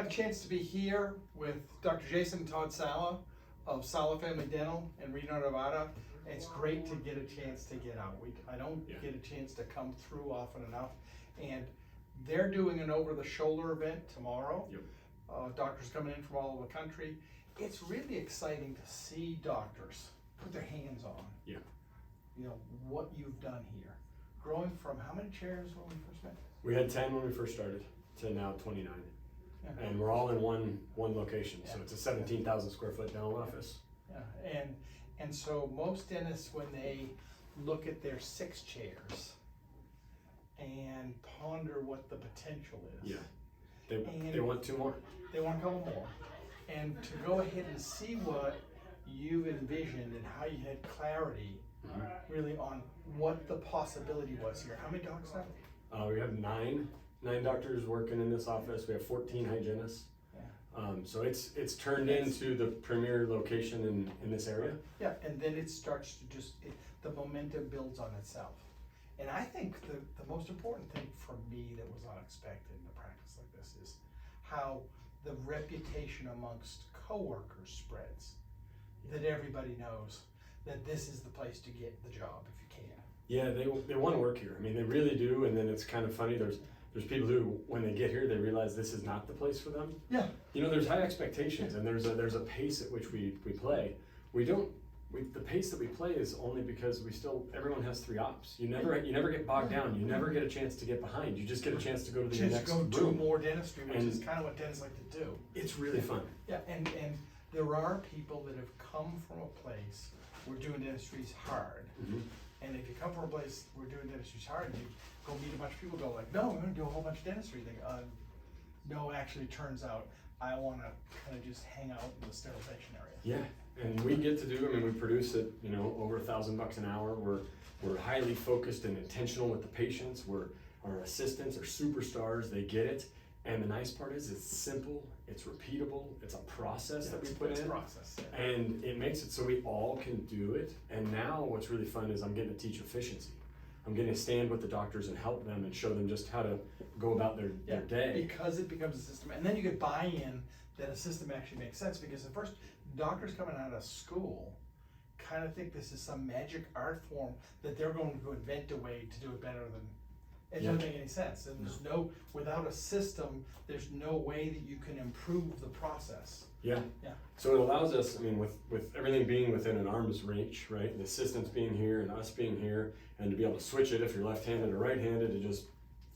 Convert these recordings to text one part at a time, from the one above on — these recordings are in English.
a chance to be here with Dr. Jason and Todd Sala of Sala Family Dental in Reno, Nevada. It's great to get a chance to get out. I don't get a chance to come through often enough. And they're doing an over-the-shoulder event tomorrow. Doctors coming in from all over the country. It's really exciting to see doctors put their hands on, you know, what you've done here. Growing from how many chairs when we first met? We had 10 when we first started to now 29. And we're all in one location, so it's a 17,000 square foot dental office. And so most dentists, when they look at their 6 chairs and ponder what the potential is, they want 2 more. They want a couple more. And to go ahead and see what you envisioned and how you had clarity really on what the possibility was here. How many docs now? We have 9 doctors working in this office. We have 14 hygienists. So it's turned into the premier location in this area. Yeah, and then it starts to just, the momentum builds on itself. And I think the most important thing for me that was unexpected in a practice like this is how the reputation amongst coworkers spreads. That everybody knows that this is the place to get the job if you can. Yeah, they want to work here. I mean, they really do. And then it's kind of funny. There's people who, when they get here, they realize this is not the place for them. Yeah. You know, there's high expectations, and there's a pace at which we play. The pace that we play is only because everyone has 3 ops. You never get bogged down. You never get a chance to get behind. You just get a chance to go to the next room. Do more dentistry, which is kind of what dentists like to do. It's really fun. Yeah, and there are people that have come from a place where doing dentistry is hard. And if you come from a place where doing dentistry is hard, and you go meet a bunch of people, go like, no, we're gonna do a whole bunch of dentistry. They go, no, actually, it turns out I want to kind of just hang out in the sterilization area. Yeah, and we get to do. I mean, we produce it. You know, over $1,000 an hour. We're highly focused and intentional with the patients. Our assistants are superstars. They get it. And the nice part is it's simple, it's repeatable, it's a process that we put in. And it makes it so we all can do it. And now what's really fun is I'm getting to teach efficiency. I'm getting to stand with the doctors and help them and show them just how to go about their day. Because it becomes a system. And then you get buy-in that a system actually makes sense, because at first, doctors coming out of school kind of think this is some magic art form that they're going to invent a way to do it better than. It doesn't make any sense. And there's without a system, there's no way that you can improve the process. Yeah. So it allows us, I mean, with everything being within an arm's reach, right? The assistants being here and us being here, and to be able to switch it if you're left-handed or right-handed in just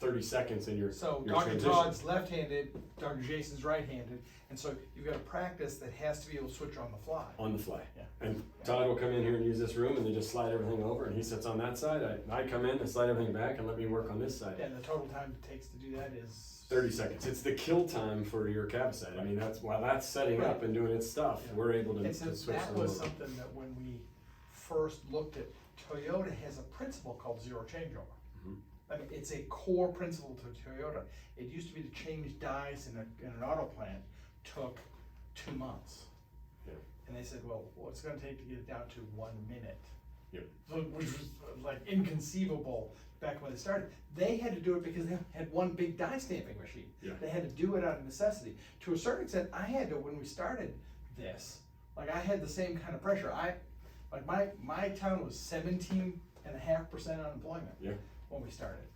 30 seconds in your So your Dr. transition. Todd's left-handed, Dr. Jason's right-handed, and so you've got a practice that has to be able to switch on the fly. On the fly. Yeah. And Todd will come in here and use this room, and they just slide everything over, and he sits on that side. I come in and slide everything back and let me work on this side. And the total time it takes to do that is 30 seconds. It's the kill time for your cabinet. I mean, while that's setting up and doing its stuff, we're able to switch the that was load. something that when we first looked at, Toyota has a principle called zero changeover. I mean, it's a core principle to Toyota. It used to be to change dies in an auto plant took 2 months. And they said, well, what's it gonna take to get it down to 1 minute? So, which was like inconceivable back when it started. They had to do it because they had one big die stamping machine. They had to do it out of necessity. To a certain extent, I had to, when we started this, like I had the same kind of pressure. My town was 17.5% unemployment when we started.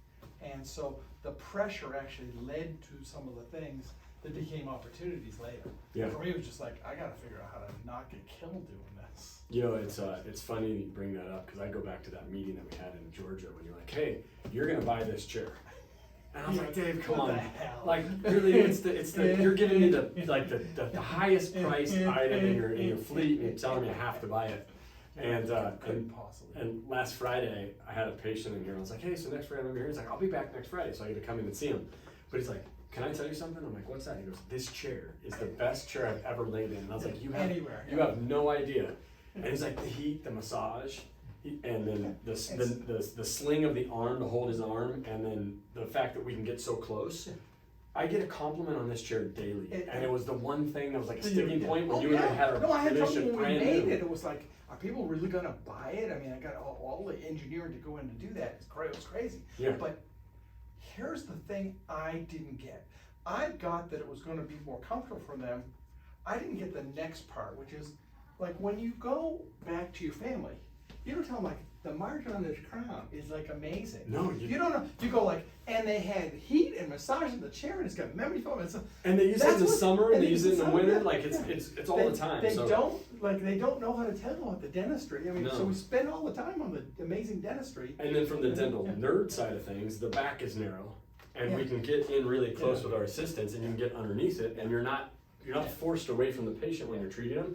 And so the pressure actually led to some of the things that became opportunities later. For me, it was just like, I gotta figure out how to not get killed doing this. You know, it's funny you bring that up, because I go back to that meeting that we had in Georgia when you're like, hey, you're gonna buy this chair. And I was like, Dave, come on. Like, really, it's the you're giving me the highest priced item in your fleet, and you're telling me I have to buy it. And last Friday, I had a patient in here, and I was like, hey, so next Friday I'm here. He's like, I'll be back next Friday, so I get to come in and see him. But he's like, can I tell you something? I'm like, what's that? He goes, this chair is the best chair I've ever laid in. And I was like, you have no idea. And he's like, the heat, the massage, and then the sling of the arm to hold his arm, and then the fact that we can get so close. I get a compliment on this chair daily, and it was the one thing that was like a sticking point when you and I had our tradition brand new. It was like, are people really gonna buy it? I mean, I got all the engineering to go in to do that. It was crazy. But here's the thing I didn't get. I got that it was gonna be more comfortable for them. I didn't get the next part, which is, like, when you go back to your family, you don't tell them, like, the margin on this crown is like amazing. No, you don't know. You go like, and they had heat and massage in the chair, and it's got memory foam. And they use it in the summer, and they use it in the winter. Yeah, like it's all the time. They so. don't know how to tell about the dentistry. I mean, so we spend all the time on the amazing dentistry. And then from the dental nerd side of things, the back is narrow, and we can get in really close with our assistants, and you can get underneath it, and you're not forced away from the patient when you're treating them.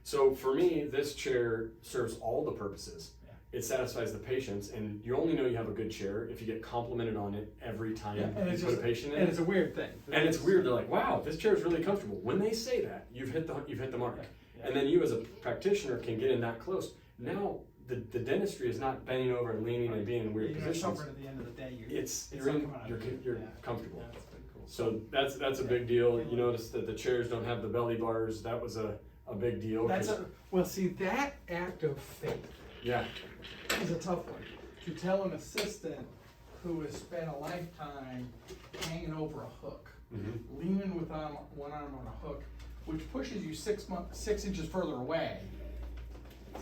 So for me, this chair serves all the purposes. It satisfies the patients, and you only know you have a good chair if you get complimented on it every time you put a patient in. And it's a weird thing. And it's weird. They're like, "Wow, this chair is really comfortable." When they say that, you've hit the mark. And then you as a practitioner can get in that close. Now the dentistry is not bending over and leaning and being in weird positions. At the end of the day, you're comfortable. Yeah, that's pretty cool. So that's a big deal. You notice that the chairs don't have the belly bars. That was a big deal. See, that act of faith is a tough one. To tell an assistant who has spent a lifetime hanging over a hook, leaning with one arm on a hook, which pushes you 6 inches further away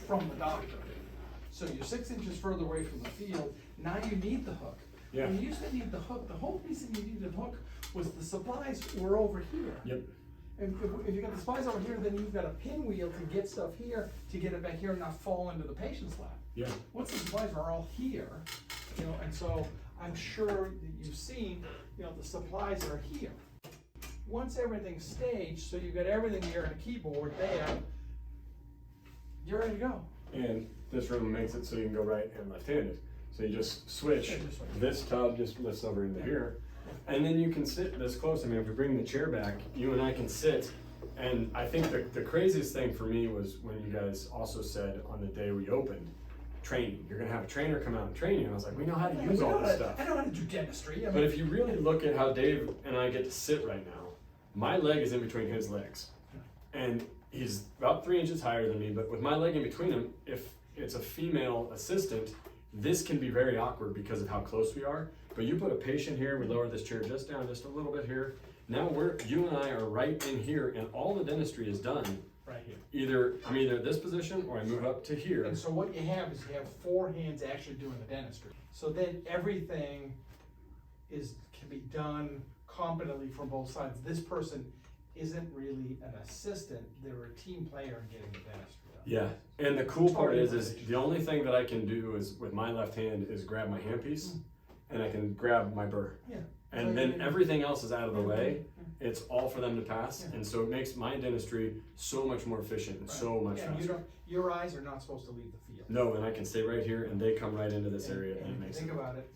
from the doctor. So you're 6 inches further away from the field. Now you need the hook. Yeah. When you used to need the hook, the whole reason you needed the hook was the supplies were over here. Yep. And if you got the supplies over here, then you've got a pinwheel to get stuff here, to get it back here and not fall into the patient's lap. Yeah. Once the supplies are all here, and so I'm sure that you've seen, the supplies are here. Once everything's staged, so you've got everything here and a keyboard there, you're ready to go. And this room makes it so you can go right and left-handed. So you just switch. This tub just lifts over into here. And then you can sit this close. I mean, if we bring the chair back, you and I can sit. And I think the craziest thing for me was when you guys also said on the day we opened, training. You're gonna have a trainer come out and train you. And I was like, we know how to use all this stuff. I know how to do dentistry. But if you really look at how Dave and I get to sit right now, my leg is in between his legs. And he's about 3 inches higher than me, but with my leg in between him, if it's a female assistant, this can be very awkward because of how close we are. But you put a patient here, we lower this chair just down just a little bit here. Now you and I are right in here, and all the dentistry is done. Right here. Either I'm either at this position or I move up to here. And so what you have is you have 4 hands actually doing the dentistry. So then everything can be done competently from both sides. This person isn't really an assistant, they're a team player in getting the dentistry done. Yeah, and the cool part is the only thing that I can do is with my left hand is grab my handpiece and I can grab my burr. Yeah. And then everything else is out of the way. It's all for them to pass. And so it makes my dentistry so much more efficient and so much faster. Your eyes are not supposed to leave the field. No, and I can stay right here and they come right into this area and it makes think about it,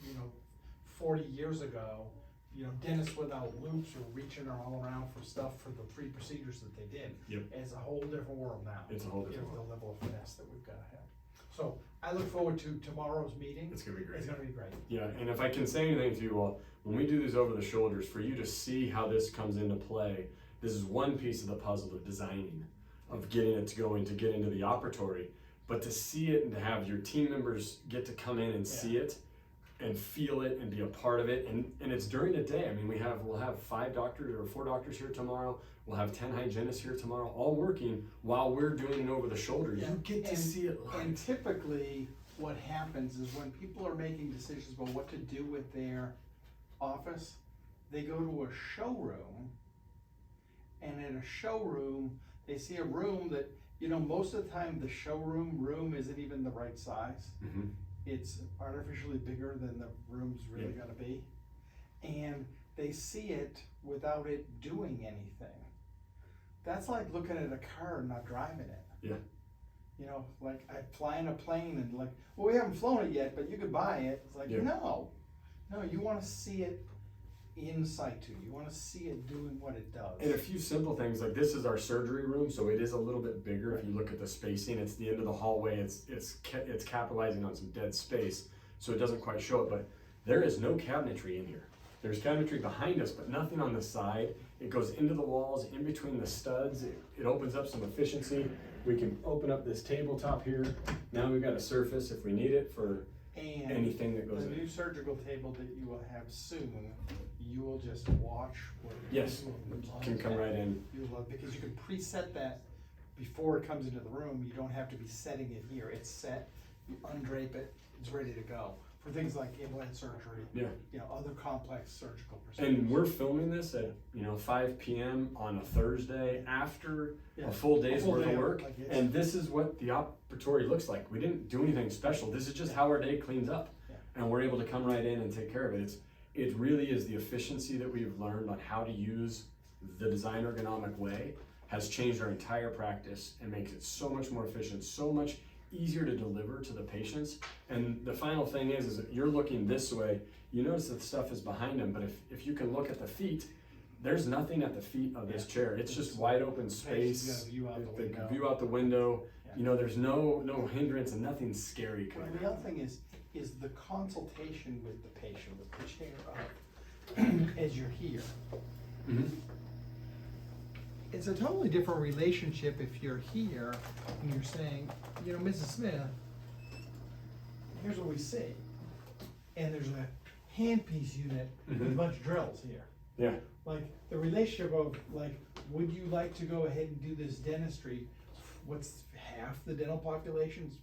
40 years ago, dentists without loops were reaching all around for stuff for the 3 procedures that they did. Yep. It's a whole different world now. It's a whole different world. The level of finesse that we've got to have. So I look forward to tomorrow's meeting. It's gonna be great. It's gonna be great. Yeah, and if I can say anything to you all, when we do these over the shoulders, for you to see how this comes into play, this is one piece of the puzzle of designing, of getting it to go into get into the operatory, but to see it and to have your team members get to come in and see it and feel it and be a part of it, and it's during the day. I mean, we'll have 5 doctors or 4 doctors here tomorrow. We'll have 10 hygienists here tomorrow, all working while we're doing it over the shoulder. Yeah. You get to see it live. And typically, what happens is when people are making decisions about what to do with their office, they go to a showroom, and in a showroom, they see a room that, most of the time the showroom room isn't even the right size. Mm-hmm. It's artificially bigger than the room's really gonna be. And they see it without it doing anything. That's like looking at a car and not driving it. Yeah. Like I fly in a plane and like, well, we haven't flown it yet, but you could buy it. It's like, no, you wanna see it in situ. You wanna see it doing what it does. And a few simple things, like this is our surgery room, so it is a little bit bigger. If you look at the spacing, it's the end of the hallway. It's capitalizing on some dead space, so it doesn't quite show it. But there is no cabinetry in here. There's cabinetry behind us, but nothing on the side. It goes into the walls, in between the studs. It opens up some efficiency. We can open up this tabletop here. Now we've got a surface if we need it for And anything that goes the in. new surgical table that you will have soon, you will just watch what. Yes, can come right in. You love, because you can preset that before it comes into the room. You don't have to be setting it here. It's set, you undrape it, it's ready to go. For things like implant surgery, Yeah. you know, other complex surgical procedures. And we're filming this at, 5 p.m. on a Thursday after Yeah. a full day's worth day of work. like this. And this is what the operatory looks like. We didn't do anything special. This is just how our day cleans up. Yeah. And we're able to come right in and take care of it. It really is the efficiency that we've learned on how to use the design ergonomic way has changed our entire practice and makes it so much more efficient, so much easier to deliver to the patients. And the final thing is that you're looking this way, you notice that the stuff is behind them, but if you can look at the feet, there's nothing at the feet of this chair. It's just wide open space. View out the They window. can view out the window. Yeah. There's no hindrance and nothing scary coming And the out. other thing is the consultation with the patient, with the chair up, as you're here. Mhm. It's a totally different relationship if you're here and you're saying, Mrs. Smith, here's what we see. And there's a handpiece unit with a Mhm. bunch of drills here. Yeah. Like the relationship of would you like to go ahead and do this dentistry? What's half the dental population's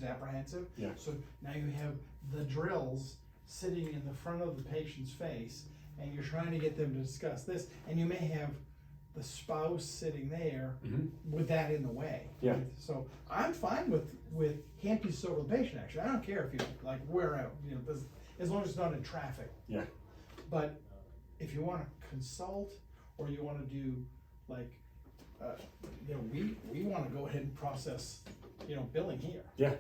apprehensive? Yeah. So now you have the drills sitting in the front of the patient's face, and you're trying to get them to discuss this, and you may have the spouse sitting there Mhm. with that in the way. Yeah. So I'm fine with hand pieces over the patient. Actually, I don't care if you wear out. As long as it's not in traffic. Yeah. But if you want to consult, or you want to do we want to go ahead and process, billing here. Yeah.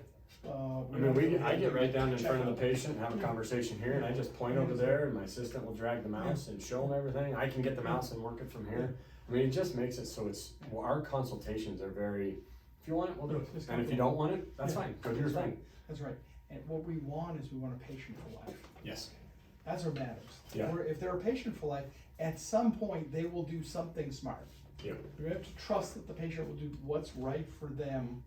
I get right down in check front of out. the patient, have a conversation here, and I just point over there, and my assistant will drag the mouse and show them everything. I can get the mouse and work it from here. It just makes it so our consultations are very, if you want it, we'll do it. It's And if you don't want it, that's fine, go do your thing. That's right. And what we want is we want a patient for life. Yes. That's what matters. Yeah. If they're a patient for life, at some point they will do something smart. Yeah. You have to trust that the patient will do what's right for them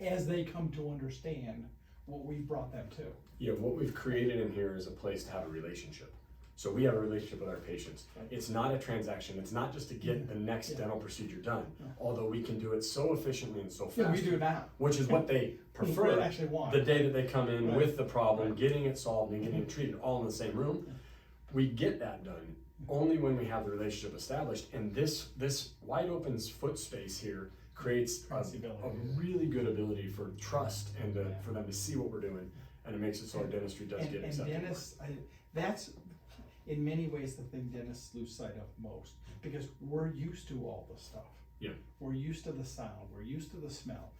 as they come to understand what we've brought them to. Yeah, what we've created in here is a place to have a relationship. So we have a relationship with our patients. It's not a transaction. It's not just to get the next dental procedure done, although we can do it so efficiently and so fast. Yeah, we do it now. Which is what they prefer. They actually want. The day that they come in Right. with the problem, getting it solved and getting it treated all in the same room. We get that done only when we have the relationship established. And this wide open foot space here creates a really good ability for trust and for them to see what we're doing. And it makes it so our dentistry does get accepted. And dentists, that's in many ways the thing dentists lose sight of most, because we're used to all the stuff. Yeah. We're used to the sound, we're used to the smell.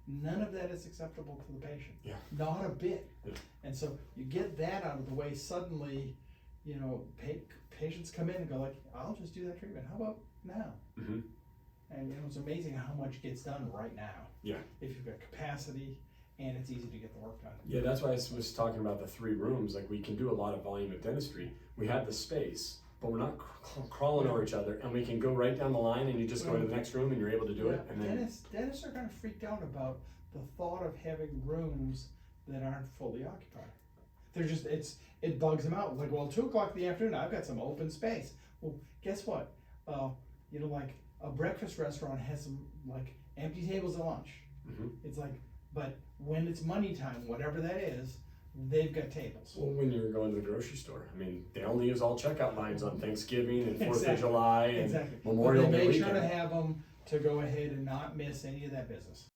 None of that is acceptable to the patient. Yeah. Not a bit. Yeah. And so you get that out of the way, suddenly, patients come in and go I'll just do that treatment. How about now? Mm-hmm. And it's amazing how much gets done right now. Yeah. If you've got capacity and it's easy to get the work done. Yeah, that's why I was talking about the 3 rooms. We can do a lot of volume of dentistry. We have the space, but we're not crawling over each other, and we can go right down the line, and you just go into the next room, and you're able to do it. And then Dentists are kind of freaked out about the thought of having rooms that aren't fully occupied. They're just, it bugs them out. 2 o'clock in the afternoon, I've got some open space. Well, guess what? A breakfast restaurant has some empty tables at lunch. Mhm. It's but when it's money time, whatever that is, they've got tables. Well, when you're going to the grocery store, they only use all checkout lines on Thanksgiving and 4th of Exactly. July and Exactly. Memorial But Day they make weekend. sure to have them to go ahead and not miss any of that business.